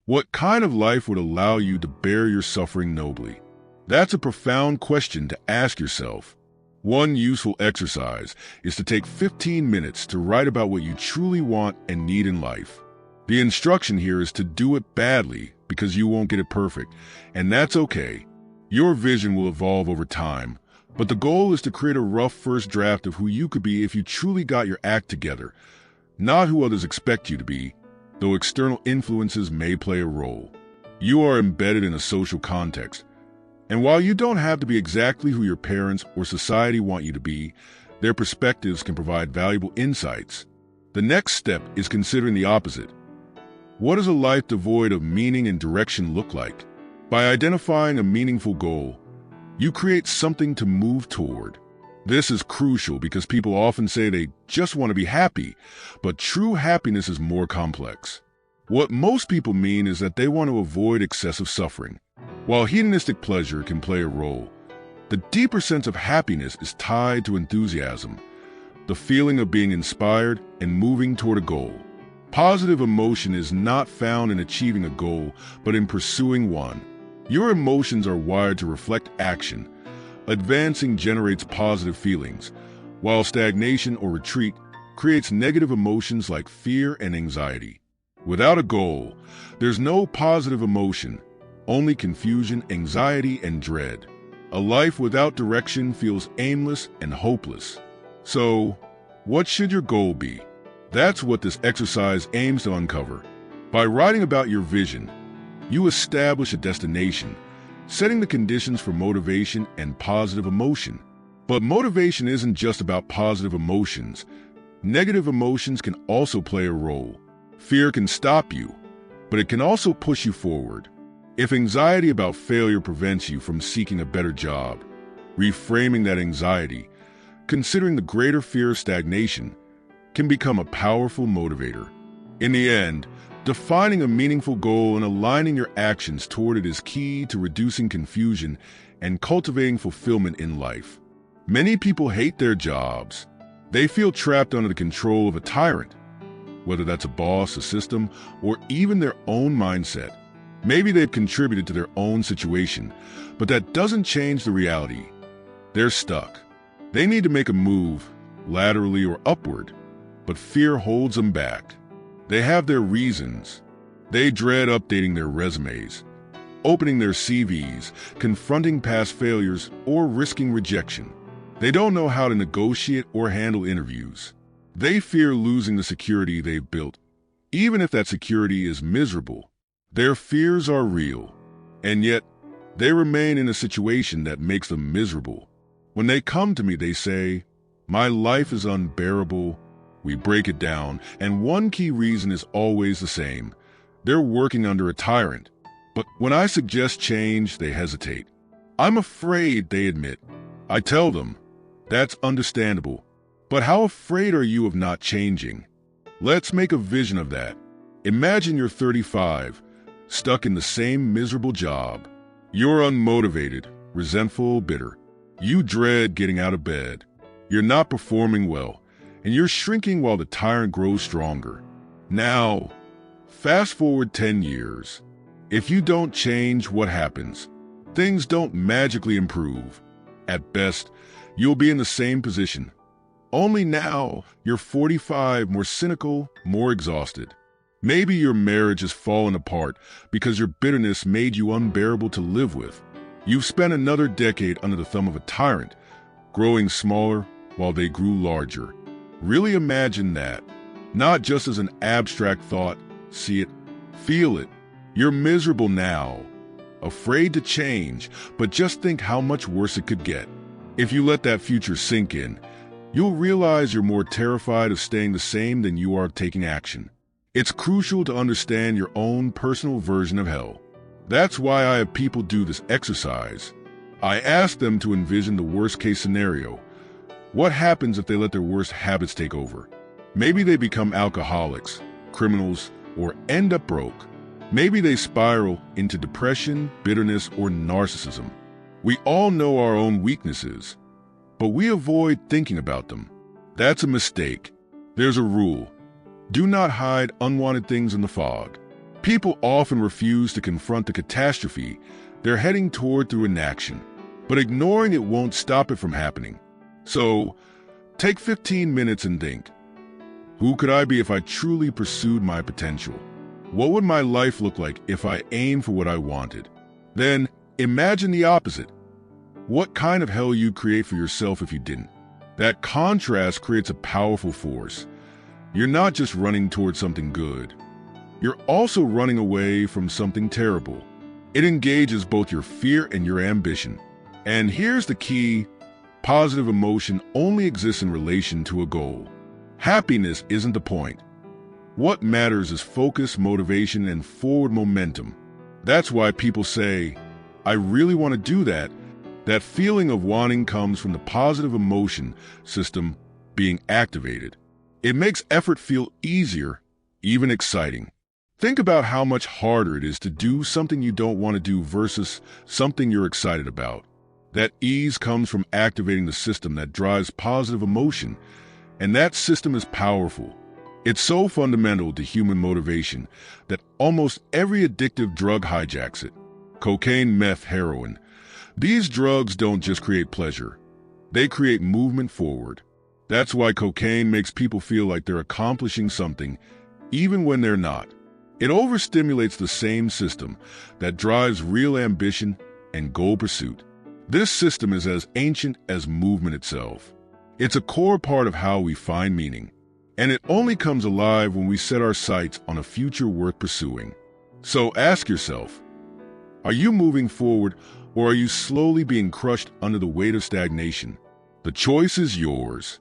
What kind of life would allow you to bear your suffering nobly? That's a profound question to ask yourself. One useful exercise is to take 15 minutes to write about what you truly want and need in life. The instruction here is to do it badly because you won't get it perfect, and that's okay. Your vision will evolve over time, but the goal is to create a rough first draft of who you could be if you truly got your act together, not who others expect you to be, though external influences may play a role. You are embedded in a social context, and while you don't have to be exactly who your parents or society want you to be, their perspectives can provide valuable insights. The next step is considering the opposite. What does a life devoid of meaning and direction look like? By identifying a meaningful goal, you create something to move toward. This is crucial because people often say they just want to be happy, but true happiness is more complex. What most people mean is that they want to avoid excessive suffering. While hedonistic pleasure can play a role, the deeper sense of happiness is tied to enthusiasm, the feeling of being inspired and moving toward a goal. Positive emotion is not found in achieving a goal, but in pursuing one. Your emotions are wired to reflect action. Advancing generates positive feelings, while stagnation or retreat creates negative emotions like fear and anxiety. Without a goal, there's no positive emotion, only confusion, anxiety, and dread. A life without direction feels aimless and hopeless. So, what should your goal be? That's what this exercise aims to uncover. By writing about your vision, you establish a destination, setting the conditions for motivation and positive emotion. But motivation isn't just about positive emotions. Negative emotions can also play a role. Fear can stop you, but it can also push you forward. If anxiety about failure prevents you from seeking a better job, reframing that anxiety, considering the greater fear of stagnation, can become a powerful motivator. In the end, defining a meaningful goal and aligning your actions toward it is key to reducing confusion and cultivating fulfillment in life. Many people hate their jobs. They feel trapped under the control of a tyrant, whether that's a boss, a system, or even their own mindset. Maybe they've contributed to their own situation, but that doesn't change the reality. They're stuck. They need to make a move, laterally or upward, but fear holds them back. They have their reasons. They dread updating their resumes, opening their CVs, confronting past failures, or risking rejection. They don't know how to negotiate or handle interviews. They fear losing the security they've built, even if that security is miserable. Their fears are real, and yet they remain in a situation that makes them miserable. When they come to me, they say, "My life is unbearable." We break it down, and one key reason is always the same. They're working under a tyrant. But when I suggest change, they hesitate. "I'm afraid," they admit. I tell them, "That's understandable. But how afraid are you of not changing?" Let's make a vision of that. Imagine you're 35, stuck in the same miserable job. You're unmotivated, resentful, bitter. You dread getting out of bed. You're not performing well, and you're shrinking while the tyrant grows stronger. Now, fast forward 10 years. If you don't change, what happens? Things don't magically improve. At best, you'll be in the same position. Only now, you're 45, more cynical, more exhausted. Maybe your marriage has fallen apart because your bitterness made you unbearable to live with. You've spent another decade under the thumb of a tyrant, growing smaller while they grew larger. Really imagine that, not just as an abstract thought. See it, feel it. You're miserable now, afraid to change, but just think how much worse it could get. If you let that future sink in, you'll realize you're more terrified of staying the same than you are of taking action. It's crucial to understand your own personal version of hell. That's why I have people do this exercise. I ask them to envision the worst-case scenario. What happens if they let their worst habits take over? Maybe they become alcoholics, criminals, or end up broke. Maybe they spiral into depression, bitterness, or narcissism. We all know our own weaknesses, but we avoid thinking about them. That's a mistake. There's a rule. Do not hide unwanted things in the fog. People often refuse to confront the catastrophe they're heading toward through inaction, but ignoring it won't stop it from happening. So, take 15 minutes and think, who could I be if I truly pursued my potential? What would my life look like if I aimed for what I wanted? Then, imagine the opposite. What kind of hell you'd create for yourself if you didn't? That contrast creates a powerful force. You're not just running towards something good. You're also running away from something terrible. It engages both your fear and your ambition. And here's the key: positive emotion only exists in relation to a goal. Happiness isn't the point. What matters is focus, motivation, and forward momentum. That's why people say, I really want to do that. That feeling of wanting comes from the positive emotion system being activated. It makes effort feel easier, even exciting. Think about how much harder it is to do something you don't want to do versus something you're excited about. That ease comes from activating the system that drives positive emotion, and that system is powerful. It's so fundamental to human motivation that almost every addictive drug hijacks it. Cocaine, meth, heroin. These drugs don't just create pleasure. They create movement forward. That's why cocaine makes people feel like they're accomplishing something, even when they're not. It overstimulates the same system that drives real ambition and goal pursuit. This system is as ancient as movement itself. It's a core part of how we find meaning, and it only comes alive when we set our sights on a future worth pursuing. So ask yourself, are you moving forward, or are you slowly being crushed under the weight of stagnation? The choice is yours.